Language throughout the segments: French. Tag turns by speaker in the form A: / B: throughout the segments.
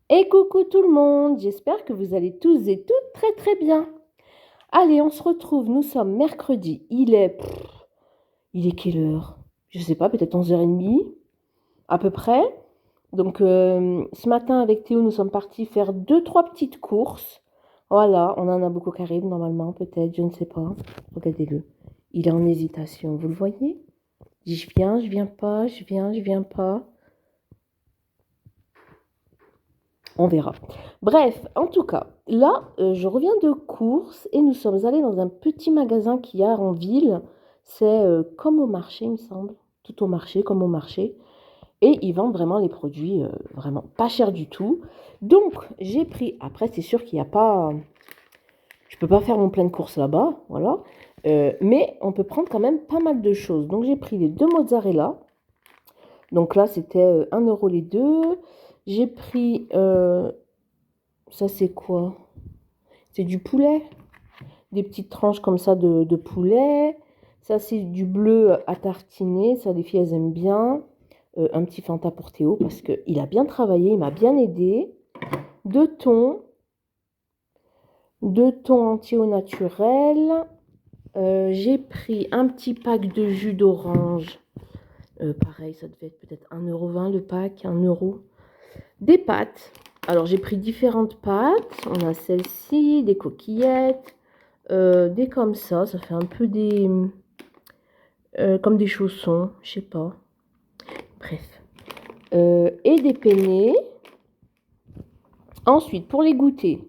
A: Et coucou tout le monde, j'espère que vous allez tous et toutes très très bien. Allez, on se retrouve, nous sommes mercredi, il est quelle heure? Je sais pas, peut-être 11h30 à peu près. Donc ce matin avec Théo, nous sommes partis faire deux, trois petites courses. Voilà, on en a beaucoup qui arrivent normalement, peut-être, je ne sais pas. Regardez-le, il est en hésitation, vous le voyez? Il dit je viens pas, je viens pas. On verra. Bref, en tout cas, là, je reviens de course et nous sommes allés dans un petit magasin qu'il y a en ville. C'est comme au marché, il me semble. Tout au marché, comme au marché. Et ils vendent vraiment les produits vraiment pas chers du tout. Donc, j'ai pris. Après, c'est sûr qu'il n'y a pas. Je peux pas faire mon plein de courses là-bas, voilà. Mais on peut prendre quand même pas mal de choses. Donc, j'ai pris les deux mozzarella. Donc là, c'était 1 € les deux. J'ai pris. Ça, c'est quoi? C'est du poulet, des petites tranches comme ça de poulet. Ça, c'est du bleu à tartiner. Ça, les filles, elles aiment bien. Un petit Fanta pour Théo parce qu'il a bien travaillé, il m'a bien aidé. Deux thons. Deux thons entiers au naturel. J'ai pris un petit pack de jus d'orange. Pareil, ça devait être peut-être 1,20 € le pack, 1 €. Des pâtes. Alors, j'ai pris différentes pâtes. On a celle-ci, des coquillettes. Des comme ça fait un peu des comme des chaussons, je sais pas. Bref. Et des penne. Ensuite, pour les goûters,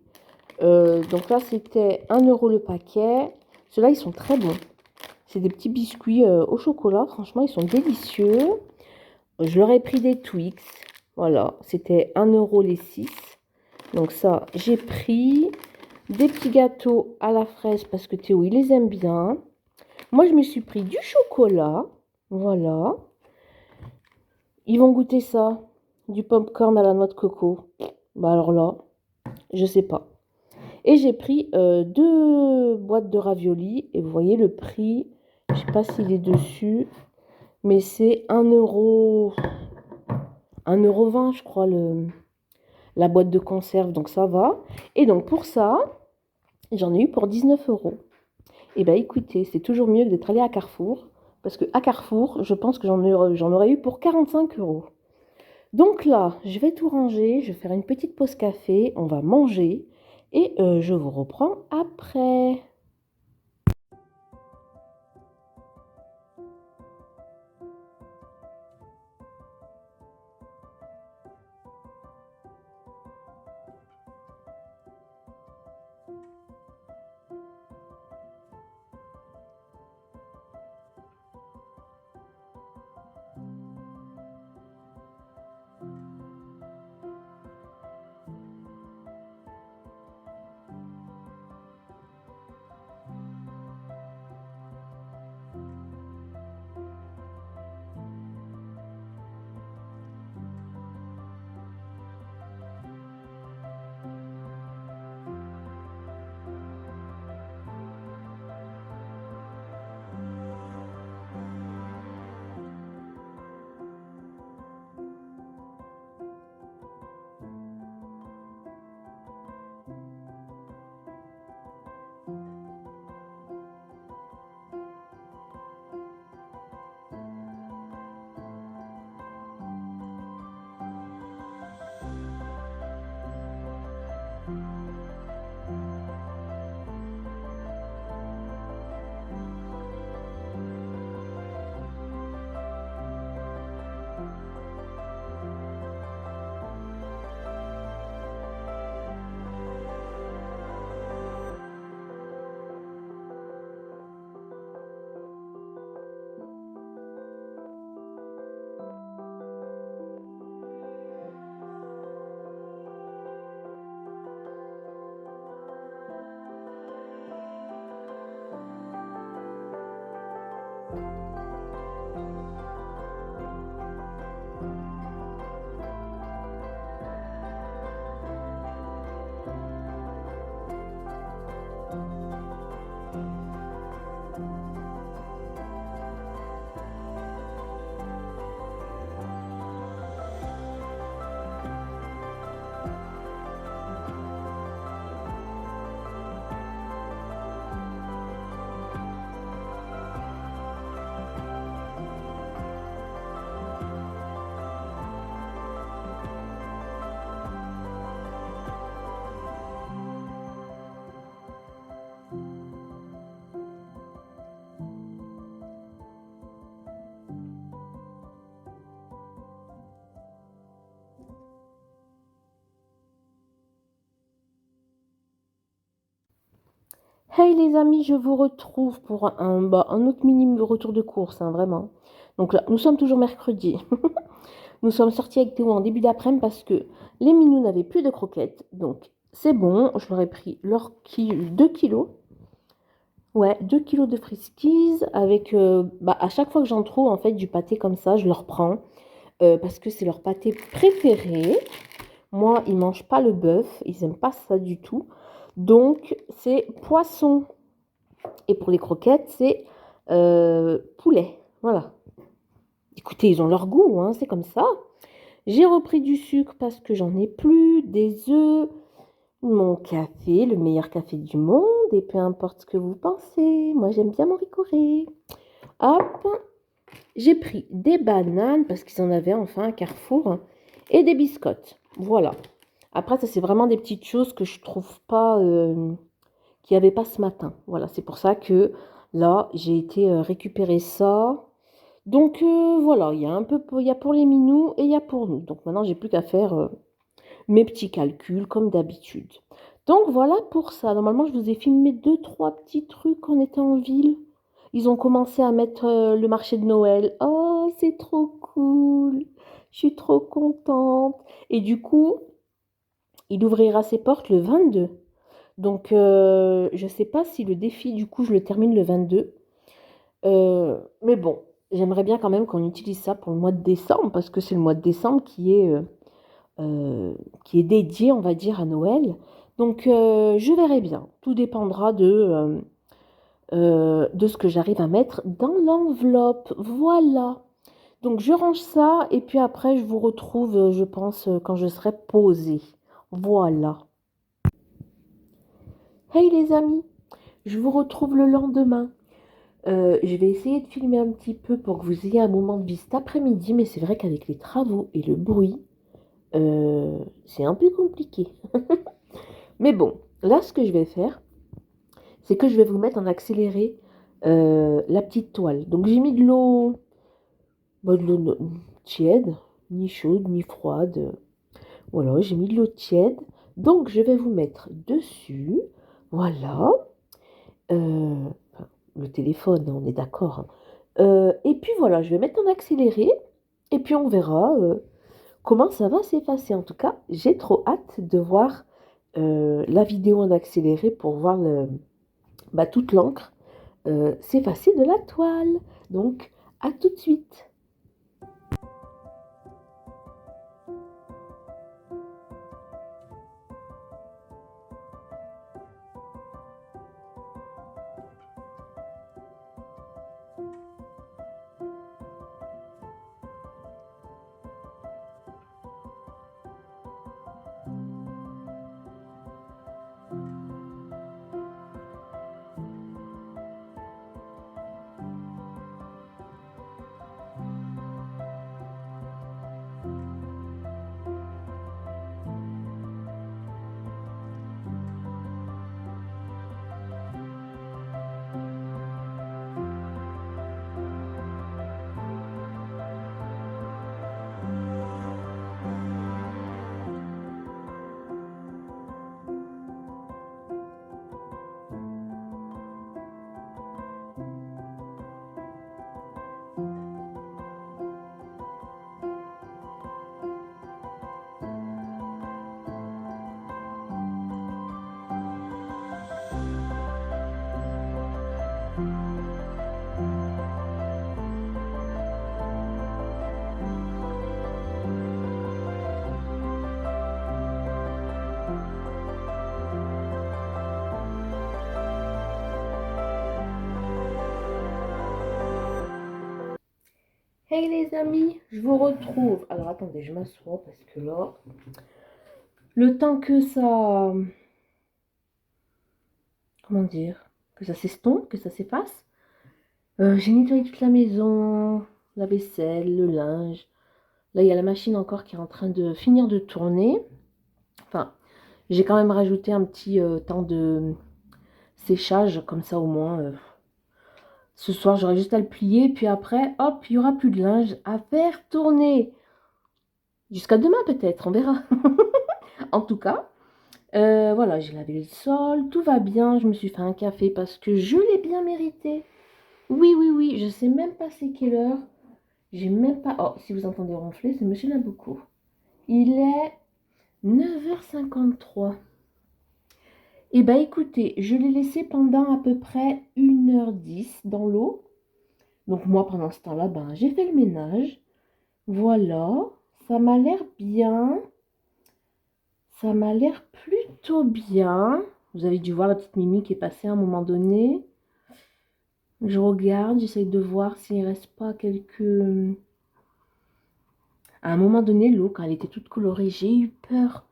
A: donc là c'était 1 € le paquet. Ceux-là, ils sont très bons. C'est des petits biscuits au chocolat. Franchement, ils sont délicieux. Je leur ai pris des Twix. Voilà, c'était 1 € les 6. Donc ça, j'ai pris des petits gâteaux à la fraise parce que Théo, il les aime bien. Moi, je me suis pris du chocolat. Voilà. Ils vont goûter ça. Du popcorn à la noix de coco. Bah alors là, je sais pas. Et j'ai pris deux boîtes de raviolis. Et vous voyez le prix. Je sais pas s'il est dessus. Mais c'est 1 €. 1,20 € je crois la boîte de conserve. Donc ça va. Et donc pour ça, j'en ai eu pour 19 €. Et bien écoutez, c'est toujours mieux que d'être allé à Carrefour. Parce qu'à Carrefour, je pense que j'en aurais eu pour 45 €. Donc là, je vais tout ranger, je vais faire une petite pause café, on va manger et je vous reprends après. Hey les amis, je vous retrouve pour un autre mini retour de course, hein, vraiment. Donc là, nous sommes toujours mercredi. Nous sommes sortis avec Théo en début d'après-midi parce que les minous n'avaient plus de croquettes. Donc c'est bon, je leur ai pris 2 kilos. Ouais, 2 kilos de friskies avec... à chaque fois que j'en trouve en fait du pâté comme ça, je leur prends. Parce que c'est leur pâté préféré. Moi, ils mangent pas le bœuf, ils n'aiment pas ça du tout. Donc c'est poisson. Et pour les croquettes, c'est poulet. Voilà. Écoutez, ils ont leur goût, hein, c'est comme ça. J'ai repris du sucre parce que j'en ai plus, des œufs, mon café, le meilleur café du monde, et peu importe ce que vous pensez, moi j'aime bien mon ricoré. Hop, j'ai pris des bananes parce qu'ils en avaient enfin à Carrefour, hein, et des biscottes. Voilà. Après, ça c'est vraiment des petites choses que je trouve pas, qu'il n'y avait pas ce matin. Voilà, c'est pour ça que là, j'ai été récupérer ça. Donc voilà, il y a un peu il y a pour les minous et il y a pour nous. Donc maintenant, j'ai plus qu'à faire mes petits calculs comme d'habitude. Donc voilà pour ça. Normalement, je vous ai filmé deux, trois petits trucs quand on était en ville. Ils ont commencé à mettre le marché de Noël. Oh, c'est trop cool. Je suis trop contente. Et du coup, il ouvrira ses portes le 22. Donc, je ne sais pas si le défi, du coup, je le termine le 22. Mais bon, j'aimerais bien quand même qu'on utilise ça pour le mois de décembre, parce que c'est le mois de décembre qui est dédié, on va dire, à Noël. Donc, je verrai bien. Tout dépendra de ce que j'arrive à mettre dans l'enveloppe. Voilà. Donc, je range ça, et puis après, je vous retrouve, je pense, quand je serai posée. Voilà. Hey les amis, je vous retrouve le lendemain. Je vais essayer de filmer un petit peu pour que vous ayez un moment de vie cet après-midi, mais c'est vrai qu'avec les travaux et le bruit, c'est un peu compliqué. Mais bon, là, ce que je vais faire, c'est que je vais vous mettre en accéléré la petite toile. Donc j'ai mis de l'eau tiède, ni chaude, ni froide. Voilà, j'ai mis de l'eau tiède. Donc je vais vous mettre dessus. Voilà. Enfin, le téléphone, on est d'accord, hein. Et puis voilà, je vais mettre en accéléré et puis on verra comment ça va s'effacer. En tout cas, j'ai trop hâte de voir la vidéo en accéléré pour voir toute l'encre s'effacer de la toile. Donc, à tout de suite. Hey les amis, je vous retrouve. Alors attendez, je m'assois parce que là, le temps que ça, comment dire, que ça s'estompe, que ça s'efface, j'ai nettoyé toute la maison, la vaisselle, le linge. Là, il y a la machine encore qui est en train de finir de tourner. Enfin, j'ai quand même rajouté un petit temps de séchage, comme ça au moins. Ce soir, j'aurai juste à le plier, puis après, hop, il n'y aura plus de linge à faire tourner. Jusqu'à demain peut-être, on verra. En tout cas, Voilà, j'ai lavé le sol, tout va bien. Je me suis fait un café parce que je l'ai bien mérité. Oui, oui, oui, je sais même pas c'est quelle heure. J'ai même pas... Oh, si vous entendez ronfler, c'est Monsieur Nabucco. Il est 9h53. Eh bien, écoutez, je l'ai laissé pendant à peu près 1h10 dans l'eau. Donc moi, pendant ce temps-là, ben, j'ai fait le ménage. Voilà, ça m'a l'air bien. Ça m'a l'air plutôt bien. Vous avez dû voir la petite Mimi qui est passée à un moment donné. Je regarde, j'essaye de voir s'il ne reste pas quelques... À un moment donné, l'eau, quand elle était toute colorée, j'ai eu peur.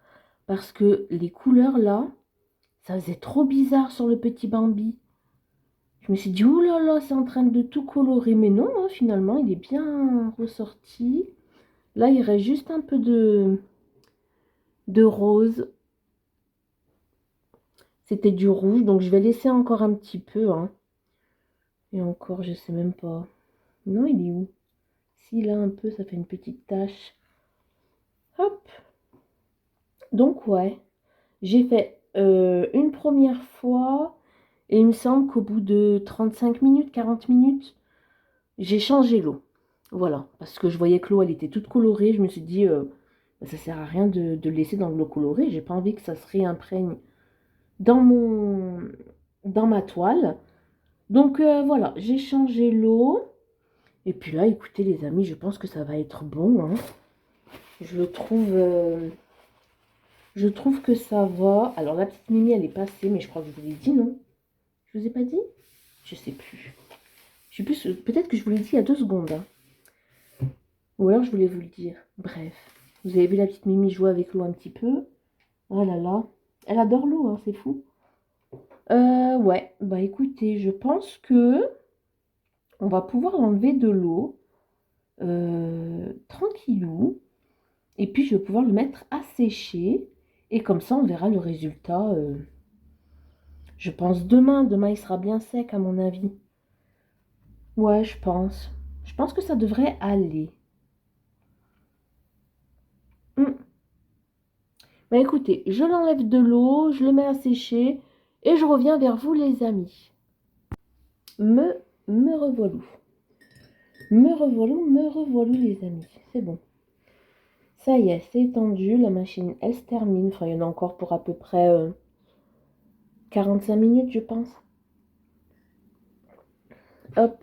A: Parce que les couleurs, là, ça faisait trop bizarre sur le petit Bambi. Je me suis dit, oh là là, c'est en train de tout colorer. Mais non, hein, finalement, il est bien ressorti. Là, il reste juste un peu de rose. C'était du rouge, donc je vais laisser encore un petit peu. Hein. Et encore, je sais même pas. Non, il est où? S'il a un peu, ça fait une petite tache. Hop. Donc, ouais. J'ai fait une première fois. Et il me semble qu'au bout de 35 minutes, 40 minutes, j'ai changé l'eau. Voilà. Parce que je voyais que l'eau, elle était toute colorée. Je me suis dit, ça sert à rien de le laisser dans de l'eau colorée. J'ai pas envie que ça se réimprègne dans ma toile. Donc, voilà. J'ai changé l'eau. Et puis là, écoutez les amis, je pense que ça va être bon. Hein. Je trouve que ça va. Alors la petite Mimi, elle est passée, mais je crois que je vous l'ai dit, non? Je vous ai pas dit? Je sais plus. Je sais plus. Peut-être que je vous l'ai dit il y a 2 secondes. Hein. Ou alors je voulais vous le dire. Bref. Vous avez vu la petite Mimi jouer avec l'eau un petit peu. Oh là là. Elle adore l'eau, hein, c'est fou. Ouais. Bah écoutez, je pense que on va pouvoir enlever de l'eau. Tranquillou. Et puis, je vais pouvoir le mettre à sécher. Et comme ça, on verra le résultat. Je pense demain. Demain, il sera bien sec, à mon avis. Ouais, je pense. Je pense que ça devrait aller. Bah, écoutez, je l'enlève de l'eau, je le mets à sécher. Et je reviens vers vous, les amis. Me revoilou. Me revoilou, les amis. C'est bon. Ça y est, c'est étendu. La machine, elle se termine. Enfin, il y en a encore pour à peu près 45 minutes, je pense. Hop,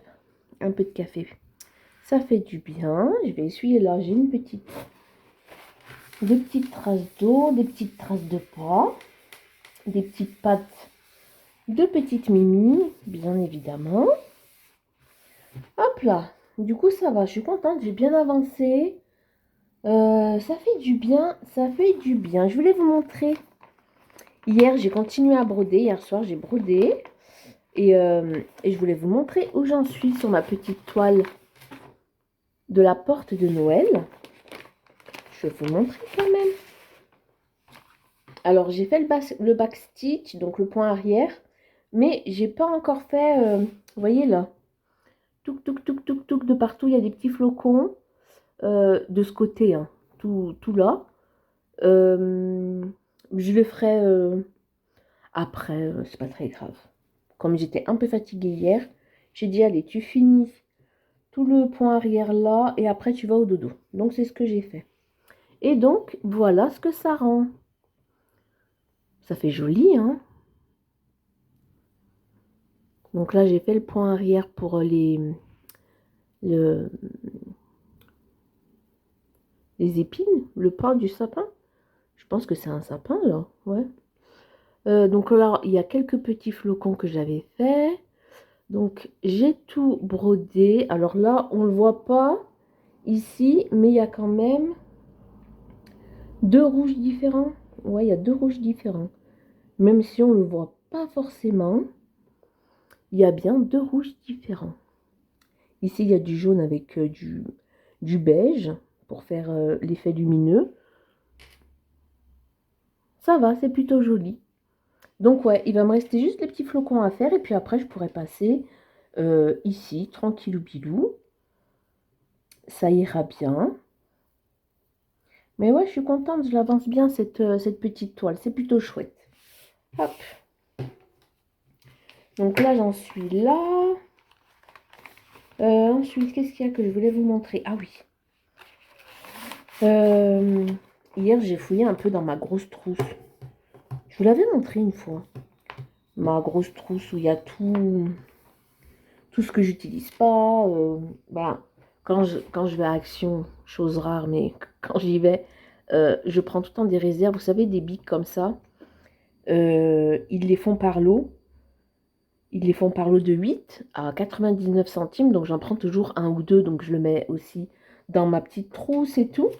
A: un peu de café. Ça fait du bien. Je vais essuyer là. J'ai des petites traces d'eau, des petites traces de pas, des petites pattes de petite Mimi, bien évidemment. Hop là. Du coup, ça va. Je suis contente. J'ai bien avancé. Ça fait du bien. Ça fait du bien. Je voulais vous montrer. Hier, j'ai continué à broder. Hier soir, j'ai brodé. Et je voulais vous montrer où j'en suis sur ma petite toile de la porte de Noël. Je vais vous montrer quand même. Alors, j'ai fait le backstitch, donc le point arrière. Mais j'ai pas encore fait, vous voyez là. Touc, touc, touc, touc, touc, de partout, il y a des petits flocons. De ce côté, hein, tout là. Je le ferai après, c'est pas très grave. Comme j'étais un peu fatiguée hier, j'ai dit, allez, tu finis tout le point arrière là et après tu vas au dodo. Donc, c'est ce que j'ai fait. Et donc, voilà ce que ça rend. Ça fait joli, hein? Donc là, j'ai fait le point arrière pour les épines, le pain du sapin. Je pense que c'est un sapin, là, ouais. Donc là, il y a quelques petits flocons que j'avais fait. Donc, j'ai tout brodé. Alors là, on ne le voit pas ici, mais il y a quand même 2 rouges différents. Ouais, il y a 2 rouges différents. Même si on ne le voit pas forcément, il y a bien 2 rouges différents. Ici, il y a du jaune avec du beige pour faire l'effet lumineux. Ça va, c'est plutôt joli. Donc ouais, il va me rester juste les petits flocons à faire et puis après je pourrais passer ici, tranquillou bilou. Ça ira bien. Mais ouais, je suis contente, je l'avance bien cette petite toile. C'est plutôt chouette. Hop. Donc là, j'en suis là. Ensuite, qu'est-ce qu'il y a que je voulais vous montrer? Ah oui. Euh, Hier, j'ai fouillé un peu dans ma grosse trousse. Je vous l'avais montré une fois. Ma grosse trousse où il y a tout ce que j'utilise pas. Bah, quand je vais à Action, chose rare, mais quand j'y vais, je prends tout le temps des réserves. Vous savez, des bics comme ça. Ils les font par lot. Ils les font par lot de 8 à 99 centimes. Donc j'en prends toujours un ou deux. Donc je le mets aussi dans ma petite trousse et tout.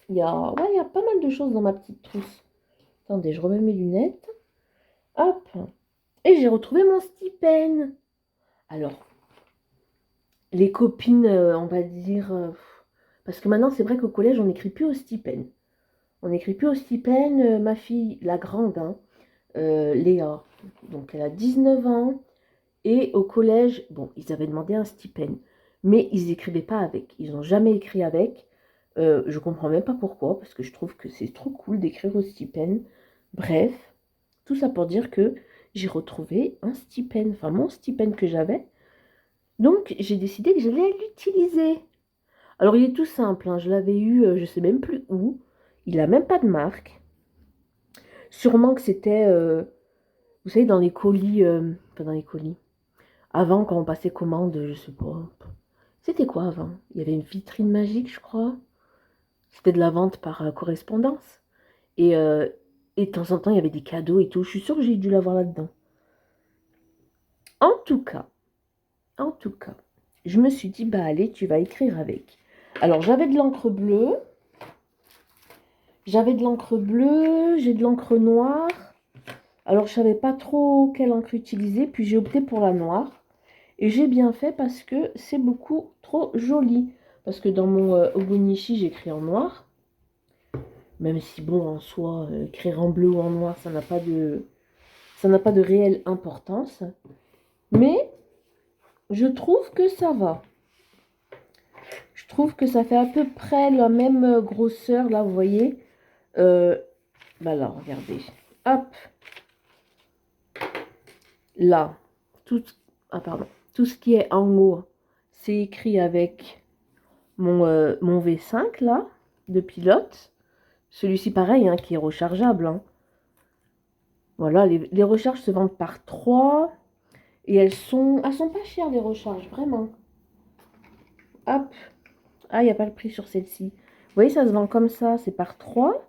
A: Ouais, il y a pas mal de choses dans ma petite trousse. Attendez, je remets mes lunettes. Hop. Et j'ai retrouvé mon stipend. Alors, les copines, on va dire... parce que maintenant, c'est vrai qu'au collège, on n'écrit plus au stipend. On n'écrit plus au stipend. Ma fille, la grande, hein, Léa, donc elle a 19 ans. Et au collège, bon, ils avaient demandé un stipend. Mais ils n'écrivaient pas avec. Ils n'ont jamais écrit avec. Je comprends même pas pourquoi, parce que je trouve que c'est trop cool d'écrire au stipend. Bref, tout ça pour dire que j'ai retrouvé un stipend, enfin mon stipend que j'avais. Donc j'ai décidé que j'allais l'utiliser. Alors il est tout simple, hein, je l'avais eu, je sais même plus où. Il a même pas de marque. Sûrement que c'était, vous savez, dans les colis, enfin dans les colis. Avant, quand on passait commande, je sais pas. C'était quoi avant? Il y avait une vitrine magique, je crois. C'était de la vente par correspondance. Et, euh, et de temps en temps, il y avait des cadeaux et tout. Je suis sûre que j'ai dû l'avoir là-dedans. En tout cas, je me suis dit, bah allez, tu vas écrire avec. Alors, j'avais de l'encre bleue, j'ai de l'encre noire. Alors, je savais pas trop quelle encre utiliser, puis j'ai opté pour la noire. Et j'ai bien fait parce que c'est beaucoup trop joli. Parce que dans mon Obonichi, j'écris en noir. Même si, bon, en soi, écrire en bleu ou en noir, ça n'a pas de réelle importance. Mais je trouve que ça va. Je trouve que ça fait à peu près la même grosseur, là, vous voyez. Bah là, regardez. Hop, là. Tout, ah, pardon. Tout ce qui est en haut, c'est écrit avec mon V5, là, de pilote. Celui-ci, pareil, hein, qui est rechargeable. Hein. Voilà, les recharges se vendent par 3. Et elles sont pas chères, les recharges, vraiment. Hop. Ah, il n'y a pas le prix sur celle-ci. Vous voyez, ça se vend comme ça, c'est par 3.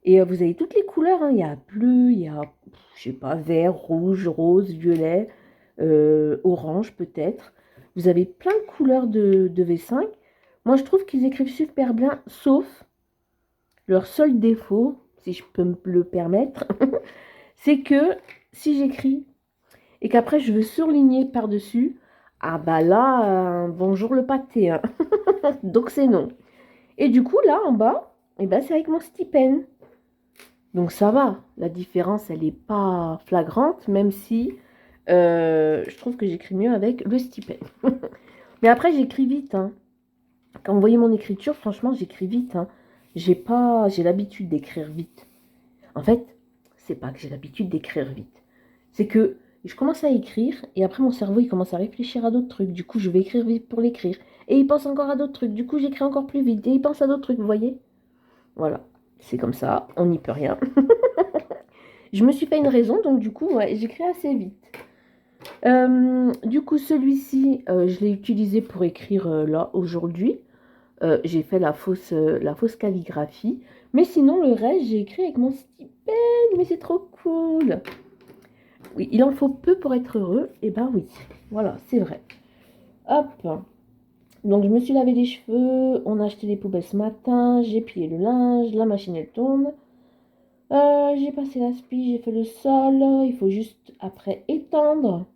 A: Et vous avez toutes les couleurs, hein. Il y a bleu, il y a, je sais pas, vert, rouge, rose, violet, orange peut-être. Vous avez plein de couleurs de V5. Moi, je trouve qu'ils écrivent super bien, sauf leur seul défaut, si je peux me le permettre, c'est que si j'écris et qu'après je veux surligner par-dessus, ah bah là, bonjour le pâté. Hein. Donc c'est non. Et du coup, là, en bas, eh ben, c'est avec mon stipend. Donc ça va, la différence, elle n'est pas flagrante, même si je trouve que j'écris mieux avec le stipend. Mais après, j'écris vite. Hein. Quand vous voyez mon écriture, franchement, j'écris vite. Hein. J'ai l'habitude d'écrire vite. En fait, c'est pas que j'ai l'habitude d'écrire vite. C'est que je commence à écrire et après mon cerveau, il commence à réfléchir à d'autres trucs. Du coup, je vais écrire vite pour l'écrire. Et il pense encore à d'autres trucs. Du coup, j'écris encore plus vite et il pense à d'autres trucs, vous voyez? Voilà, c'est comme ça, on n'y peut rien. Je me suis fait une raison, donc du coup, ouais, j'écris assez vite. Du coup, celui-ci, je l'ai utilisé pour écrire là, aujourd'hui. J'ai fait la fausse calligraphie. Mais sinon, le reste, j'ai écrit avec mon stipend. Mais c'est trop cool. Oui, il en faut peu pour être heureux. Eh ben oui, voilà, c'est vrai. Hop. Donc, je me suis lavé les cheveux. On a acheté les poubelles ce matin. J'ai plié le linge. La machine, elle tourne. J'ai passé l'aspi, j'ai fait le sol. Il faut juste après étendre.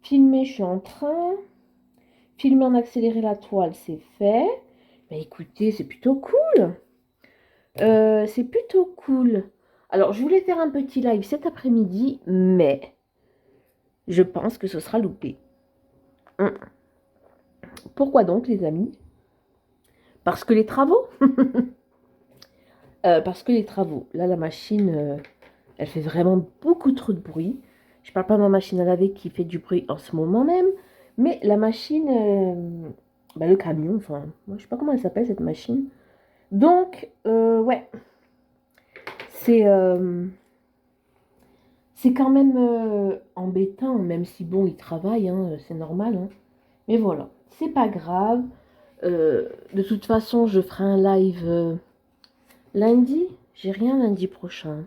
A: Filmer, je suis en train. Filmer en accéléré la toile, c'est fait. Bah écoutez, c'est plutôt cool. C'est plutôt cool. Alors, je voulais faire un petit live cet après-midi, mais je pense que ce sera loupé. Pourquoi donc, les amis? Parce que les travaux. Parce que les travaux. Là, la machine, elle fait vraiment beaucoup trop de bruit. Je parle pas de ma machine à laver qui fait du bruit en ce moment même, mais la machine, le camion, enfin, moi, je sais pas comment elle s'appelle cette machine. Donc, ouais, c'est c'est quand même embêtant, même si bon, il travaille, hein, c'est normal, hein. Mais voilà, c'est pas grave. De toute façon, je ferai un live lundi. J'ai rien lundi prochain.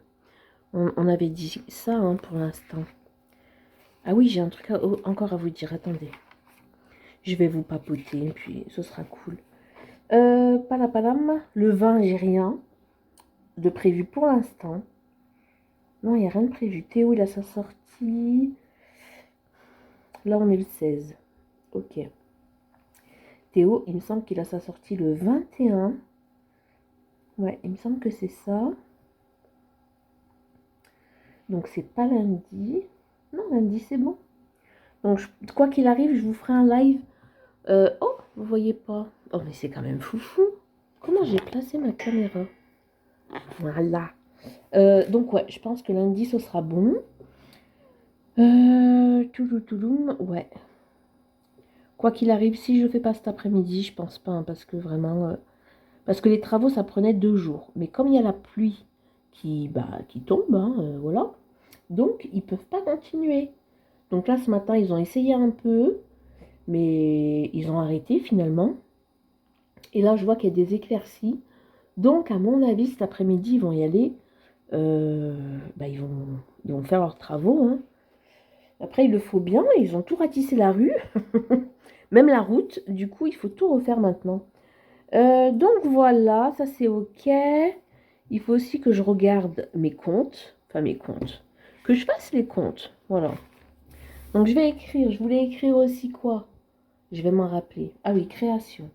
A: On avait dit ça hein, pour l'instant. Ah oui, j'ai un truc encore à vous dire. Attendez. Je vais vous papoter, puis ce sera cool. Palapalam. Le 20, j'ai rien de prévu pour l'instant. Non, il n'y a rien de prévu. Théo, il a sa sortie. Là, on est le 16. Ok. Théo, il me semble qu'il a sa sortie le 21. Ouais, il me semble que c'est ça. Donc, c'est pas lundi. Non, lundi, c'est bon. Donc, quoi qu'il arrive, je vous ferai un live. Oh, vous voyez pas. Oh, mais c'est quand même foufou. Comment j'ai placé ma caméra? Voilà. Donc, ouais, je pense que lundi, ce sera bon. Touloum, ouais. Quoi qu'il arrive, si je fais pas cet après-midi, je pense pas, hein, parce que vraiment... parce que les travaux, ça prenait 2 jours. Mais comme il y a la pluie qui tombe, hein, voilà. Donc, ils peuvent pas continuer. Donc là, ce matin, ils ont essayé un peu, mais ils ont arrêté finalement. Et là, je vois qu'il y a des éclaircies. Donc, à mon avis, cet après-midi, ils vont y aller. Ils vont faire leurs travaux, hein. Après, il le faut bien. Ils ont tout ratissé la rue. Même la route. Du coup, il faut tout refaire maintenant. Donc, voilà. Ça, c'est OK. Il faut aussi que je regarde mes comptes. Enfin, mes comptes. Que je fasse les comptes. Voilà. Donc, je vais écrire. Je voulais écrire aussi quoi? Je vais m'en rappeler. Ah oui, création.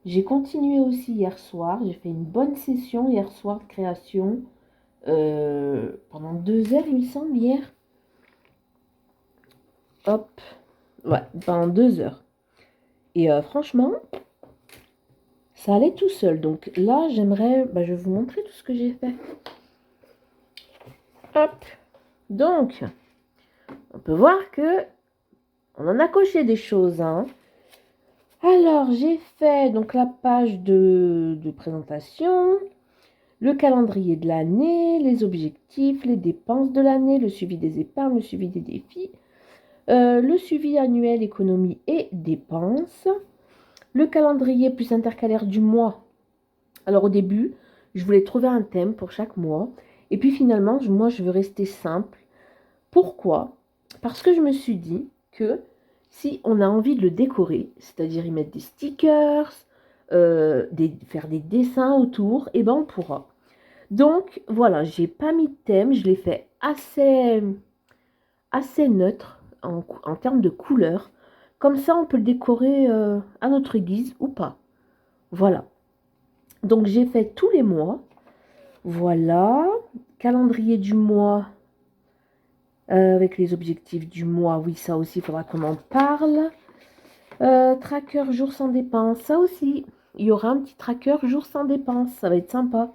A: J'ai continué aussi hier soir. J'ai fait une bonne session hier soir de création. Pendant 2 heures, il me semble, hier. Hop. Ouais, pendant 2 heures. Et franchement, ça allait tout seul. Donc là, j'aimerais... je vais vous montrer tout ce que j'ai fait. Hop. Donc, on peut voir que on en a coché des choses, hein. Alors, j'ai fait donc la page de présentation, le calendrier de l'année, les objectifs, les dépenses de l'année, le suivi des épargnes, le suivi des défis, le suivi annuel économie et dépenses, le calendrier plus intercalaire du mois. Alors au début, je voulais trouver un thème pour chaque mois. Et puis finalement, moi, je veux rester simple. Pourquoi? Parce que je me suis dit que si on a envie de le décorer, c'est-à-dire y mettre des stickers, faire des dessins autour, et ben on pourra. Donc voilà, j'ai pas mis de thème, je l'ai fait assez neutre en termes de couleurs. Comme ça, on peut le décorer à notre guise ou pas. Voilà. Donc, j'ai fait tous les mois. Voilà. Calendrier du mois avec les objectifs du mois. Oui, ça aussi, il faudra qu'on en parle. Tracker jour sans dépenses. Ça aussi, il y aura un petit tracker jour sans dépenses. Ça va être sympa.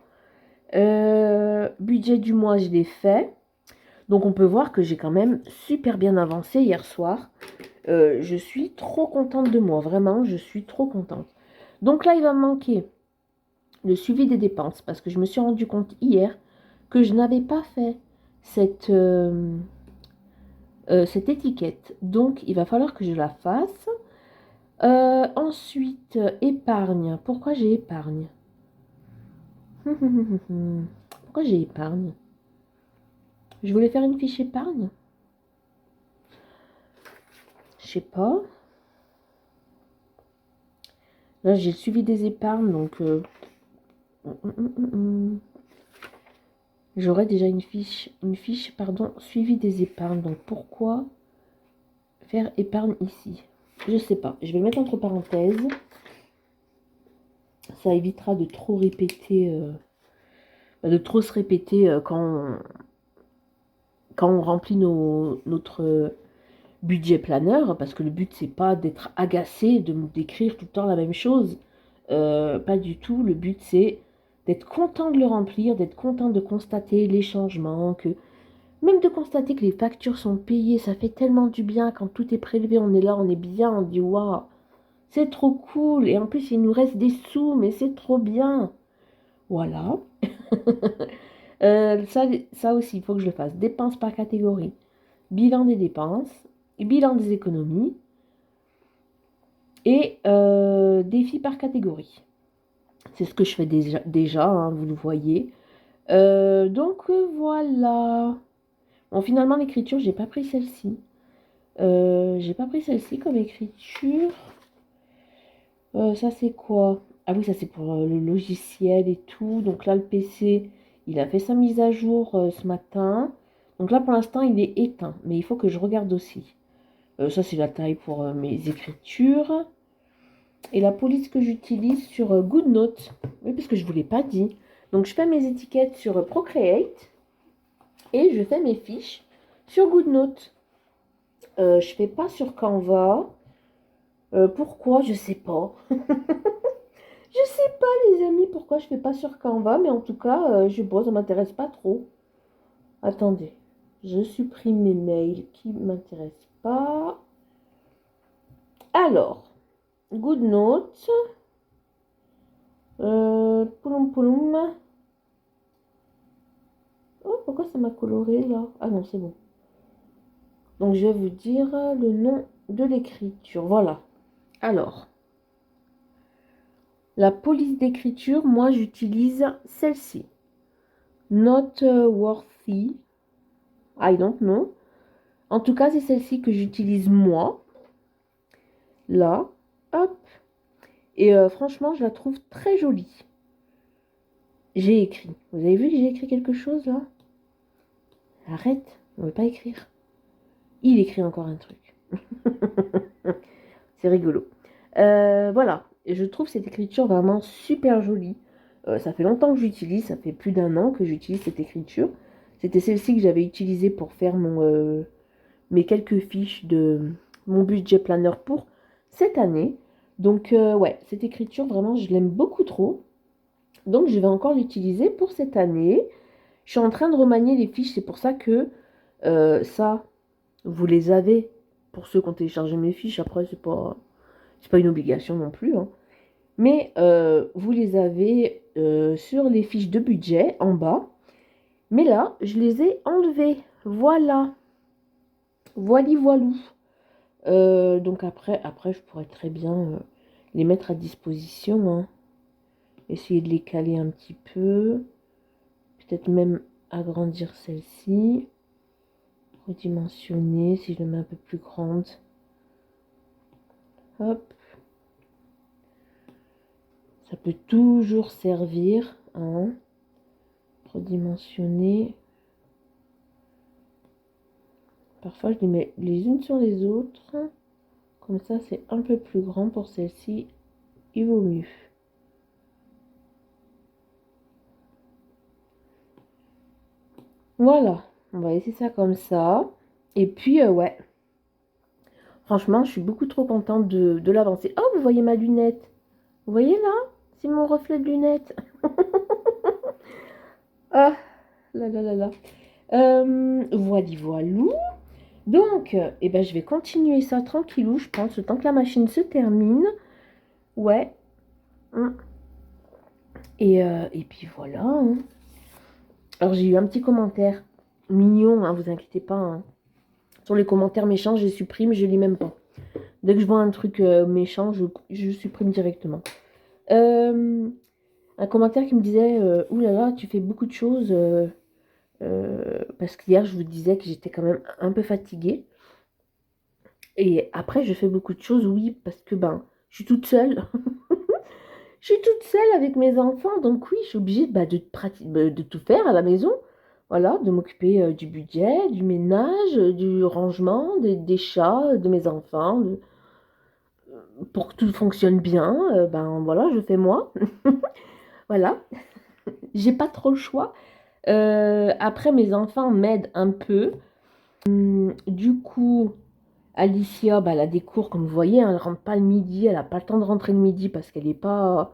A: Budget du mois, je l'ai fait. Donc, on peut voir que j'ai quand même super bien avancé hier soir. Je suis trop contente de moi, vraiment, je suis trop contente. Donc là, il va me manquer le suivi des dépenses parce que je me suis rendu compte hier que je n'avais pas fait cette étiquette. Donc, il va falloir que je la fasse. Ensuite, épargne. Pourquoi j'ai épargne? Pourquoi j'ai épargne? Je voulais faire une fiche épargne. Je sais pas. Là, j'ai le suivi des épargnes, donc... J'aurais déjà une fiche, suivi des épargnes. Donc, pourquoi faire épargne ici? Je sais pas. Je vais le mettre entre parenthèses. Ça évitera de trop répéter... de trop se répéter quand on remplit notre budget planeur, parce que le but c'est pas d'être agacé, d'écrire tout le temps la même chose, pas du tout. Le but c'est d'être content de le remplir, d'être content de constater les changements, que même de constater que les factures sont payées, ça fait tellement du bien quand tout est prélevé, on est là, on est bien, on dit waouh, c'est trop cool. Et en plus, il nous reste des sous, mais c'est trop bien. Voilà. Ça aussi, il faut que je le fasse. Dépenses par catégorie, bilan des dépenses, bilan des économies et défis par catégorie. C'est ce que je fais déjà hein, vous le voyez. Voilà. Bon, finalement, l'écriture, j'ai pas pris celle-ci. J'ai pas pris celle-ci comme écriture. Ça, c'est quoi? Ah oui, ça, c'est pour le logiciel et tout. Donc là, le PC, il a fait sa mise à jour ce matin. Donc là, pour l'instant, il est éteint. Mais il faut que je regarde aussi. Ça, c'est la taille pour mes écritures. Et la police que j'utilise sur GoodNote. Oui, parce que je ne vous l'ai pas dit. Donc, je fais mes étiquettes sur Procreate. Et je fais mes fiches sur GoodNote. Je ne fais pas sur Canva. Pourquoi? Je sais pas. Je sais pas, les amis, pourquoi je fais pas sur Canva. Mais en tout cas, je bosse, ça m'intéresse pas trop. Attendez. Je supprime mes mails qui ne m'intéressent pas. Alors, GoodNote. Pouloum pouloum. Oh, pourquoi ça m'a coloré là? Ah non, c'est bon. Donc, je vais vous dire le nom de l'écriture. Voilà. Alors, la police d'écriture, moi, j'utilise celle-ci. Not worthy. I don't know. En tout cas, c'est celle-ci que j'utilise moi. Là. Hop. Et franchement, je la trouve très jolie. J'ai écrit. Vous avez vu que j'ai écrit quelque chose là? Arrête, on ne veut pas écrire. Il écrit encore un truc. C'est rigolo. Voilà, et je trouve cette écriture vraiment super jolie. Ça fait longtemps que j'utilise, ça fait plus d'1 an que j'utilise cette écriture. C'était celle-ci que j'avais utilisée pour faire mes quelques fiches de mon budget planner pour cette année. Donc ouais, cette écriture vraiment je l'aime beaucoup trop. Donc je vais encore l'utiliser pour cette année. Je suis en train de remanier les fiches, c'est pour ça que ça, vous les avez pour ceux qui ont téléchargé mes fiches. Après, c'est pas une obligation non plus. Hein. Mais vous les avez sur les fiches de budget en bas. Mais là, je les ai enlevées. Voilà. Voili voilou. Donc après, je pourrais très bien les mettre à disposition. Hein. Essayer de les caler un petit peu. Peut-être même agrandir celle-ci. Redimensionner si je le mets un peu plus grande. Hop. Ça peut toujours servir. Hein. Redimensionner. Parfois, je les mets les unes sur les autres. Comme ça, c'est un peu plus grand pour celle-ci. Il vaut mieux. Voilà. On va laisser ça comme ça. Et puis, ouais. Franchement, je suis beaucoup trop contente de l'avancer. Oh, vous voyez ma lunette? Vous voyez là? C'est mon reflet de lunette. Ah, là là là là. Voilou. Donc, eh ben, je vais continuer ça tranquillou, je pense, le temps que la machine se termine. Ouais. Et puis voilà. Hein. Alors, j'ai eu un petit commentaire mignon, hein, vous inquiétez pas. Hein. Sur les commentaires méchants, je les supprime, je lis même pas. Dès que je vois un truc méchant, je supprime directement. Un commentaire qui me disait ouh là là, tu fais beaucoup de choses. Parce qu'hier, je vous disais que j'étais quand même un peu fatiguée. Et après, je fais beaucoup de choses, oui, parce que je suis toute seule. Je suis toute seule avec mes enfants, donc oui, je suis obligée de tout faire à la maison. Voilà, de m'occuper du budget, du ménage, du rangement, des chats, de mes enfants. Pour que tout fonctionne bien, voilà, je fais moi. Voilà, j'ai pas trop le choix. Après, mes enfants m'aident un peu. Du coup, Alicia, elle a des cours, comme vous voyez, hein, elle rentre pas le midi, elle n'a pas le temps de rentrer le midi parce qu'elle n'est pas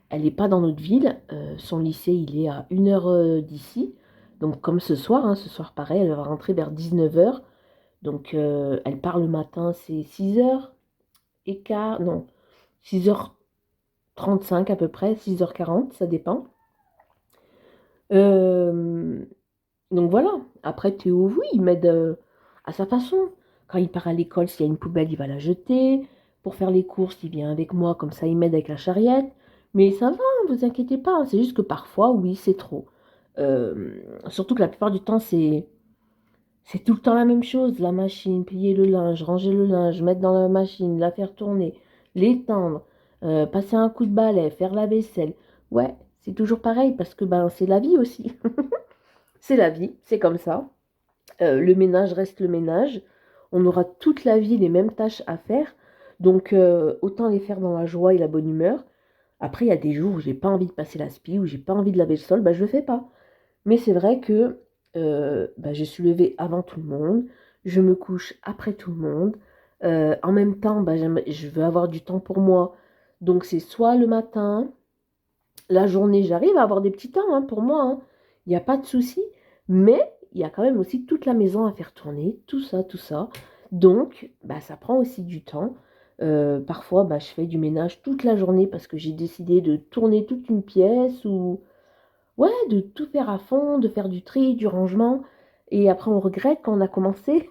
A: Elle n'est pas dans notre ville. Son lycée, il est à 1 heure d'ici. Donc comme ce soir pareil, elle va rentrer vers 19 heures. Donc elle part le matin, c'est 6h15, non, 6h35 à peu près, 6h40, ça dépend. Euh, donc voilà, après Théo, oui, il m'aide à sa façon. Quand il part à l'école, s'il y a une poubelle, il va la jeter. Pour faire les courses, il vient avec moi, comme ça il m'aide avec la charriette. Mais ça va, vous inquiétez pas, c'est juste que parfois, oui, c'est trop. Surtout que la plupart du temps, c'est tout le temps la même chose. La machine, plier le linge, ranger le linge, mettre dans la machine, la faire tourner, l'étendre, passer un coup de balai, faire la vaisselle. Ouais, c'est toujours pareil parce que ben, c'est la vie aussi. C'est la vie, c'est comme ça. Le ménage reste le ménage. On aura toute la vie les mêmes tâches à faire. Donc, autant les faire dans la joie et la bonne humeur. Après, il y a des jours où j'ai pas envie de passer la spie, où j'ai pas envie de laver le sol, bah, je le fais pas. Mais c'est vrai que bah, je suis levée avant tout le monde. Je me couche après tout le monde. En même temps, bah, je veux avoir du temps pour moi. Donc, c'est soit le matin, la journée, j'arrive à avoir des petits temps hein, pour moi. Hein. Il n'y a pas de souci. Mais il y a quand même aussi toute la maison à faire tourner, tout ça, tout ça. Donc, bah, ça prend aussi du temps. Parfois, bah, je fais du ménage toute la journée parce que j'ai décidé de tourner toute une pièce ou ouais, de tout faire à fond, de faire du tri, du rangement. Et après, on regrette quand on a commencé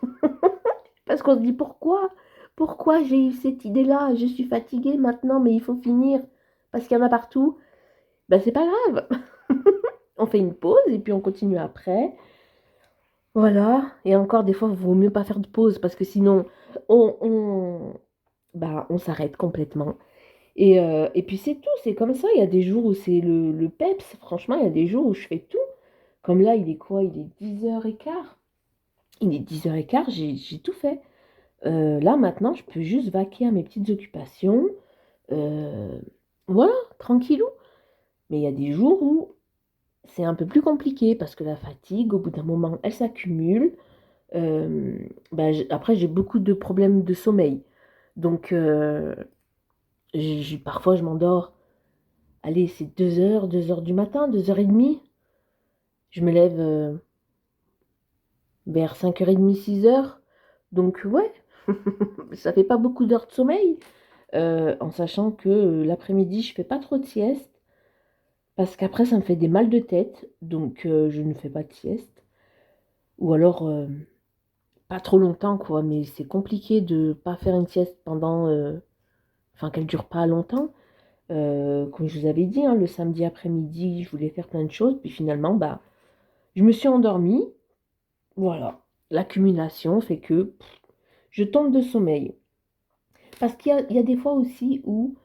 A: parce qu'on se dit pourquoi? Pourquoi j'ai eu cette idée-là? Je suis fatiguée maintenant, mais il faut finir parce qu'il y en a partout. Ben, c'est pas grave. On fait une pause et puis on continue après. Voilà. Et encore, des fois, il vaut mieux pas faire de pause parce que sinon, on s'arrête complètement. Et puis c'est tout, c'est comme ça. Il y a des jours où c'est le peps. Franchement, il y a des jours où je fais tout. Comme là, il est quoi? Il est 10h15. Il est 10h15, j'ai tout fait. Là, maintenant, je peux juste vaquer à mes petites occupations. Euh, voilà, tranquillou. Mais il y a des jours où c'est un peu plus compliqué parce que la fatigue, au bout d'un moment, elle s'accumule. Après, j'ai beaucoup de problèmes de sommeil. Donc, parfois, je m'endors. Allez, c'est 2h, 2h du matin, 2h30. Je me lève vers 5h30, 6h. Donc, ouais, ça fait pas beaucoup d'heures de sommeil. En sachant que l'après-midi, je fais pas trop de sieste. Parce qu'après, ça me fait des mal de tête. Donc, je ne fais pas de sieste. Ou alors, pas trop longtemps, quoi. Mais c'est compliqué de pas faire une sieste pendant... Enfin, qu'elle dure pas longtemps. Comme je vous avais dit, hein, le samedi après-midi, je voulais faire plein de choses. Puis finalement, bah, je me suis endormie. Voilà. L'accumulation fait que je tombe de sommeil. Parce qu'il y a des fois aussi où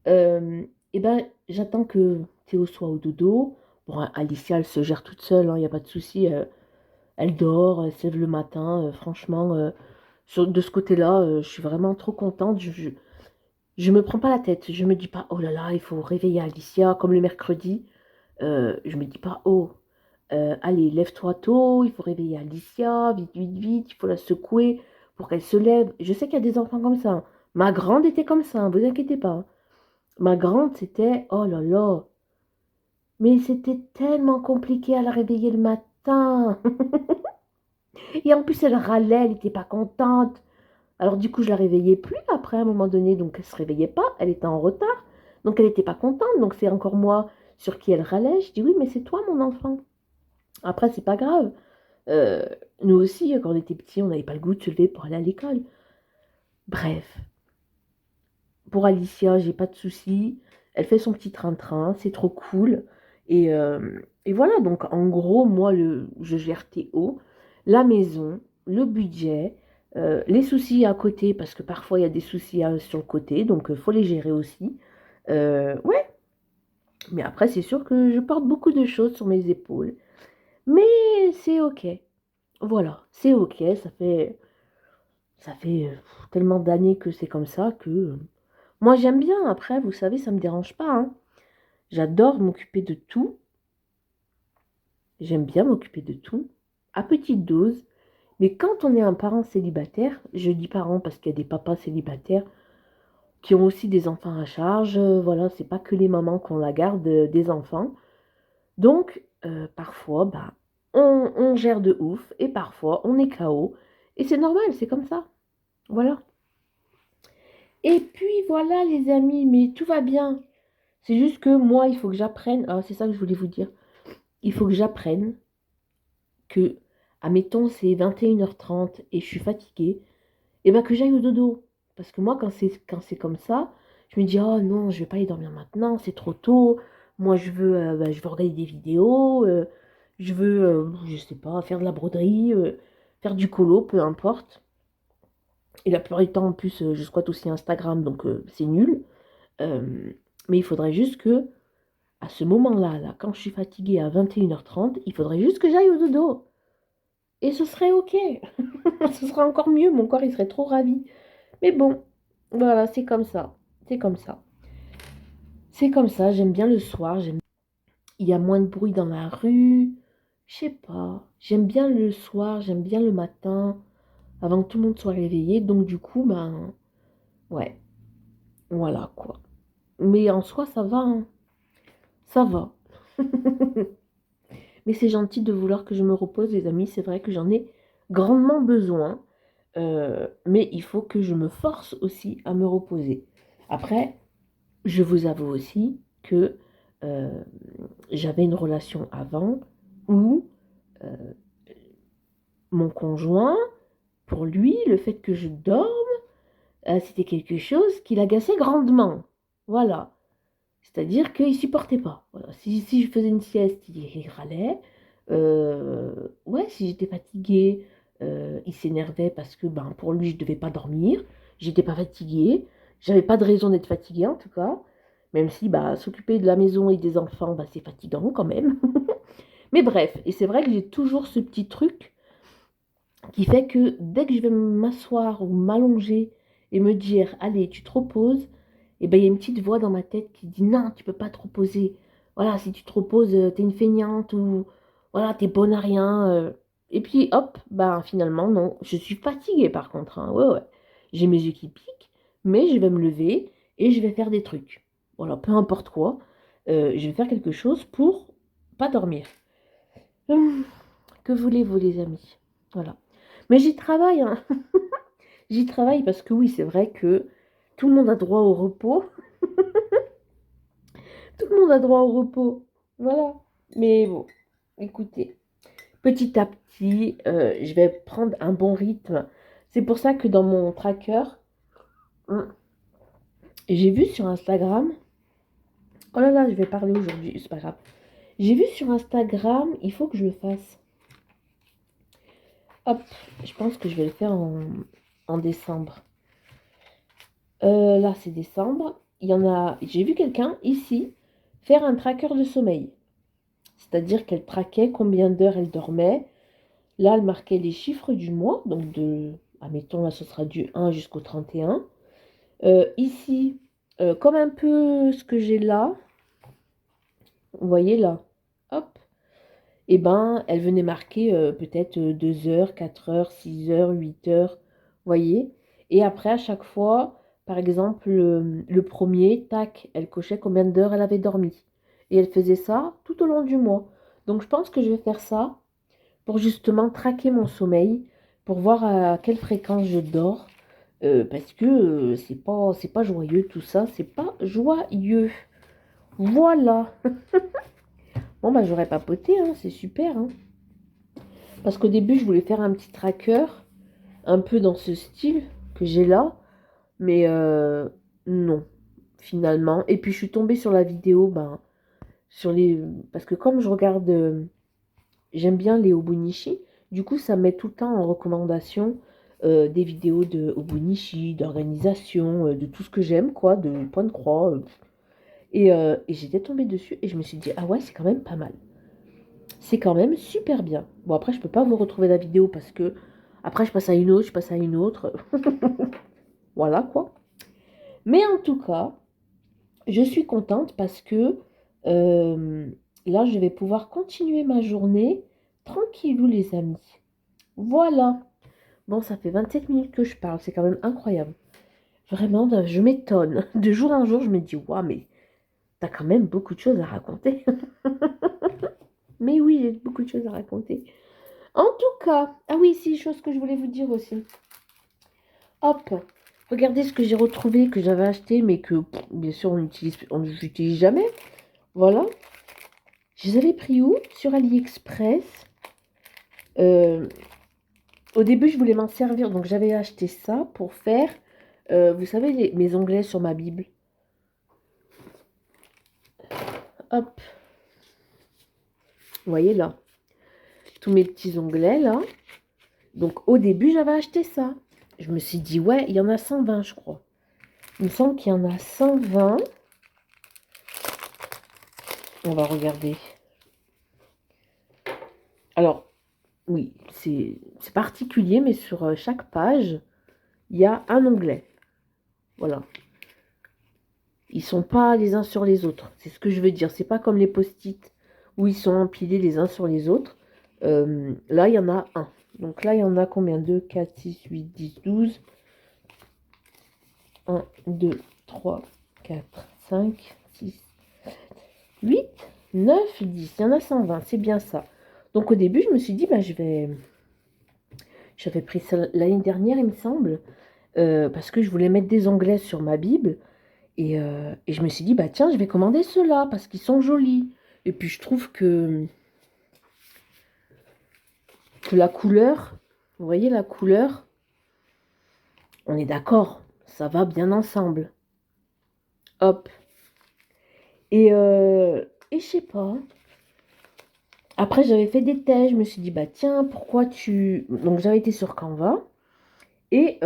A: eh ben, j'attends que Théo soit au dodo. Bon, Alicia, elle se gère toute seule, il n'y a pas de souci. Elle dort, elle se lève le matin. Franchement, de ce côté-là, je suis vraiment trop contente. Je me prends pas la tête. Je me dis pas, oh là là, il faut réveiller Alicia, comme le mercredi. Je me dis pas, oh, allez, lève-toi tôt, il faut réveiller Alicia, vite, vite, vite, il faut la secouer pour qu'elle se lève. Je sais qu'il y a des enfants comme ça. Hein. Ma grande était comme ça, hein, vous inquiétez pas. Hein. Ma grande, c'était, oh là là, mais c'était tellement compliqué à la réveiller le matin. Et en plus, elle râlait, elle n'était pas contente. Alors du coup, je la réveillais plus après, à un moment donné, donc elle se réveillait pas, elle était en retard. Donc elle n'était pas contente, donc c'est encore moi sur qui elle râlait. Je dis, oui, mais c'est toi, mon enfant. Après, c'est pas grave. Euh, Nous aussi, quand on était petits, on n'avait pas le goût de se lever pour aller à l'école. Bref, pour Alicia, j'ai pas de soucis. Elle fait son petit train-train, c'est trop cool. Et voilà, donc en gros, moi, je gère Théo, la maison, le budget, les soucis à côté, parce que parfois il y a des soucis sur le côté, donc il faut les gérer aussi. Ouais, mais après, c'est sûr que je porte beaucoup de choses sur mes épaules. Mais c'est ok. Voilà, c'est ok, ça fait tellement d'années que c'est comme ça que moi j'aime bien. Après, vous savez, ça me dérange pas. Hein. J'adore m'occuper de tout. J'aime bien m'occuper de tout, à petite dose. Mais quand on est un parent célibataire, je dis parent parce qu'il y a des papas célibataires, qui ont aussi des enfants à charge. Voilà, c'est pas que les mamans qui ont la garde des enfants. Donc, parfois, bah, on gère de ouf et parfois on est KO. Et c'est normal, c'est comme ça. Voilà. Et puis voilà, les amis, mais tout va bien. C'est juste que moi, il faut que j'apprenne. Ah, c'est ça que je voulais vous dire. Il faut que j'apprenne que, admettons, c'est 21h30 et je suis fatiguée, et ben que j'aille au dodo. Parce que moi, quand c'est comme ça, je me dis, oh non, je vais pas aller dormir maintenant, c'est trop tôt. Moi, je veux regarder des vidéos, je veux, je sais pas, faire de la broderie, faire du colo, peu importe. Et la plupart du temps, en plus, je squatte aussi Instagram, donc c'est nul. Euh, mais il faudrait juste que, à ce moment-là, là, quand je suis fatiguée à 21h30, il faudrait juste que j'aille au dodo. Et ce serait ok. Ce serait encore mieux, mon corps il serait trop ravi. Mais bon, voilà, c'est comme ça. C'est comme ça. C'est comme ça, j'aime bien le soir, il y a moins de bruit dans la rue. Je sais pas. J'aime bien le soir, j'aime bien le matin, avant que tout le monde soit réveillé. Donc du coup, ben ouais, voilà quoi. Mais en soi, ça va, hein. Ça va. Mais c'est gentil de vouloir que je me repose, les amis. C'est vrai que j'en ai grandement besoin. Mais il faut que je me force aussi à me reposer. Après, je vous avoue aussi que euh, j'avais une relation avant où euh, mon conjoint, pour lui, le fait que je dorme, c'était quelque chose qui l'agaçait grandement. Voilà. C'est-à-dire qu'il ne supportait pas. Voilà. Si je faisais une sieste, il râlait. Ouais, si j'étais fatiguée, il s'énervait parce que ben, pour lui, je ne devais pas dormir. J'étais pas fatiguée. J'avais pas de raison d'être fatiguée en tout cas. Même si bah, s'occuper de la maison et des enfants, bah, c'est fatigant quand même. Mais bref, et c'est vrai que j'ai toujours ce petit truc qui fait que dès que je vais m'asseoir ou m'allonger et me dire, allez, tu te reposes, et ben il y a une petite voix dans ma tête qui dit, non, tu peux pas te reposer. Voilà, si tu te reposes, t'es une feignante ou voilà, t'es bonne à rien. Et puis hop, ben finalement, non, je suis fatiguée par contre, hein. Ouais, ouais. J'ai mes yeux qui piquent, mais je vais me lever et je vais faire des trucs. Voilà, peu importe quoi, je vais faire quelque chose pour pas dormir. Hum, que voulez-vous, les amis? Voilà. Mais j'y travaille, hein. J'y travaille parce que oui, c'est vrai que tout le monde a droit au repos. Tout le monde a droit au repos. Voilà. Mais bon, écoutez, petit à petit, je vais prendre un bon rythme. C'est pour ça que dans mon tracker, hum, j'ai vu sur Instagram. Oh là là, je vais parler aujourd'hui, c'est pas grave. J'ai vu sur Instagram, il faut que je le fasse. Hop, je pense que je vais le faire en décembre. Là, c'est décembre. Il y en a. J'ai vu quelqu'un ici faire un tracker de sommeil. C'est-à-dire qu'elle traquait combien d'heures elle dormait. Là, elle marquait les chiffres du mois. Donc, admettons, là, ce sera du 1 jusqu'au 31. Ici, comme un peu ce que j'ai là, vous voyez là, hop, et ben, elle venait marquer peut-être 2 heures, 4 heures, 6 heures, 8 heures, vous voyez. Et après, à chaque fois, par exemple, le premier, tac, elle cochait combien d'heures elle avait dormi. Et elle faisait ça tout au long du mois. Donc, je pense que je vais faire ça pour justement traquer mon sommeil, pour voir à quelle fréquence je dors. Parce que c'est pas joyeux tout ça, c'est pas joyeux. Voilà. Bon, bah, j'aurais papoté, hein, c'est super, hein. Parce qu'au début, je voulais faire un petit tracker, un peu dans ce style que j'ai là, mais non, finalement. Et puis, je suis tombée sur la vidéo, ben, sur les... parce que comme je regarde, j'aime bien les Obunichi, du coup, ça met tout le temps en recommandation des vidéos de Obunichi, d'organisation, de tout ce que j'aime, quoi, de point de croix. Et j'étais tombée dessus et je me suis dit, ah ouais, c'est quand même pas mal. C'est quand même super bien. Bon, après, je peux pas vous retrouver la vidéo parce que après, je passe à une autre, je passe à une autre. Voilà quoi. Mais en tout cas, je suis contente parce que euh, là, je vais pouvoir continuer ma journée tranquillou, les amis. Voilà. Bon, ça fait 27 minutes que je parle, c'est quand même incroyable. Vraiment, je m'étonne. De jour en jour, je me dis, waouh, mais t'as quand même beaucoup de choses à raconter. Mais oui, j'ai beaucoup de choses à raconter. En tout cas, ah oui, c'est une chose que je voulais vous dire aussi. Hop, regardez ce que j'ai retrouvé, que j'avais acheté, mais que, bien sûr, on n'utilise jamais. Voilà. Je les avais pris où? Sur AliExpress. Euh, Au début, je voulais m'en servir, donc j'avais acheté ça pour faire, vous savez, mes onglets sur ma Bible. Hop, vous voyez là, tous mes petits onglets là. Donc au début, j'avais acheté ça. Je me suis dit, ouais, il y en a 120, je crois. Il me semble qu'il y en a 120. On va regarder. Alors, oui, c'est particulier, mais sur chaque page, il y a un onglet. Voilà. Ils sont pas les uns sur les autres. C'est ce que je veux dire. C'est pas comme les post-it où ils sont empilés les uns sur les autres. Là, il y en a un. Donc là, il y en a combien? 2, 4, 6, 8, 10, 12. 1, 2, 3, 4, 5, 6, 8, 9, 10. Il y en a 120. C'est bien ça. Donc au début, je me suis dit, bah, j'avais pris ça l'année dernière, il me semble, parce que je voulais mettre des onglets sur ma Bible. Et je me suis dit, bah tiens, je vais commander ceux-là parce qu'ils sont jolis. Et puis je trouve que la couleur, vous voyez la couleur, on est d'accord, ça va bien ensemble. Hop. Et je sais pas. Après, j'avais fait des tests, je me suis dit, bah tiens, pourquoi tu... Donc j'avais été sur Canva. Et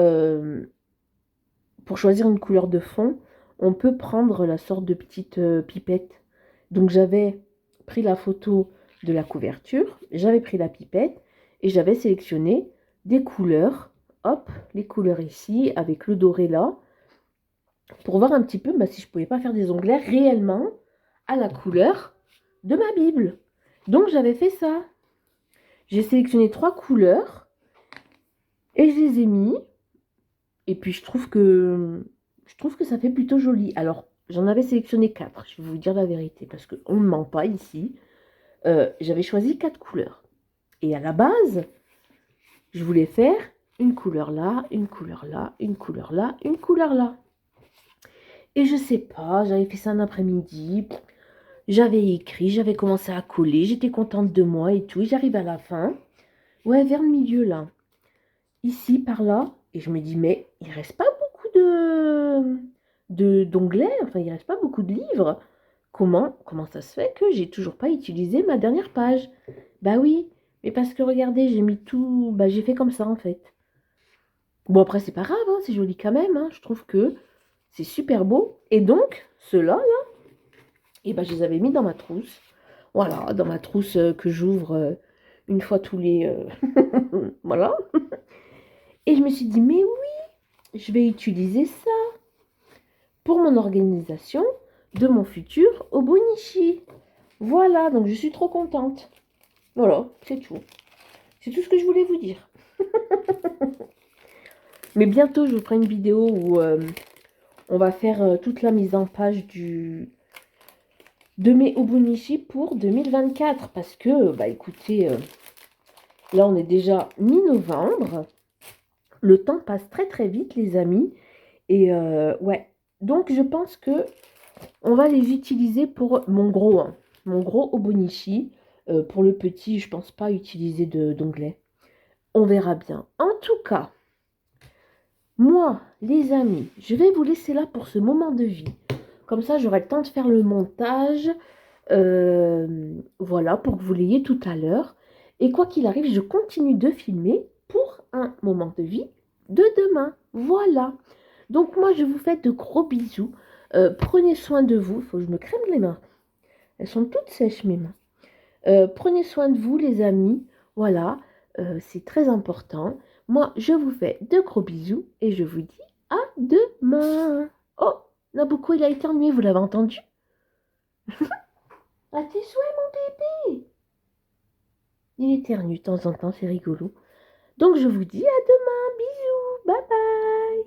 A: pour choisir une couleur de fond, on peut prendre la sorte de petite pipette. Donc j'avais pris la photo de la couverture, j'avais pris la pipette et j'avais sélectionné des couleurs. Hop, les couleurs ici, avec le doré là, pour voir un petit peu bah, si je pouvais pas faire des onglets réellement à la couleur de ma Bible. Donc j'avais fait ça. J'ai sélectionné 3 couleurs et je les ai mis. Et puis je trouve que ça fait plutôt joli. Alors, j'en avais sélectionné 4, je vais vous dire la vérité, parce qu'on ne ment pas ici. J'avais choisi 4 couleurs. Et à la base, je voulais faire une couleur là, une couleur là, une couleur là, une couleur là. Et je sais pas, j'avais fait ça un après-midi. J'avais écrit, j'avais commencé à coller, j'étais contente de moi et tout. J'arrive à la fin. Ouais, vers le milieu là. Ici, par là. Et je me dis, mais il reste pas beaucoup d'onglets, enfin, il reste pas beaucoup de livres. Comment ça se fait que j'ai toujours pas utilisé ma dernière page? Bah oui, mais parce que regardez, j'ai mis tout, bah j'ai fait comme ça en fait. Bon après c'est pas grave, hein, c'est joli quand même, hein, je trouve que c'est super beau. Et donc, ceux-là, là, et bah je les avais mis dans ma trousse. Voilà, dans ma trousse que j'ouvre une fois tous les... voilà. Et je me suis dit, mais oui, je vais utiliser ça pour mon organisation de mon futur Obonichi. Voilà, donc je suis trop contente. Voilà, c'est tout. C'est tout ce que je voulais vous dire. Mais bientôt, je vous ferai une vidéo où on va faire toute la mise en page de mes Obonichi pour 2024. Parce que, bah écoutez, là on est déjà mi-novembre. Le temps passe très très vite, les amis. Et ouais, donc je pense que on va les utiliser pour mon gros, hein, mon gros Obonichi. Pour le petit, je pense pas utiliser d'onglet. On verra bien. En tout cas, moi, les amis, je vais vous laisser là pour ce moment de vie. Comme ça, j'aurai le temps de faire le montage. Voilà, pour que vous l'ayez tout à l'heure. Et quoi qu'il arrive, je continue de filmer pour un moment de vie de demain. Voilà. Donc moi, je vous fais de gros bisous. Prenez soin de vous. Il faut que je me crème les mains. Elles sont toutes sèches, mes mains. Prenez soin de vous, les amis. Voilà, c'est très important. Moi, je vous fais de gros bisous et je vous dis à demain. Oh, Nabucco, il a éternué, vous l'avez entendu? À tes souhaits, mon bébé. Il éternue de temps en temps, c'est rigolo. Donc, je vous dis à demain. Bisous. Bye bye.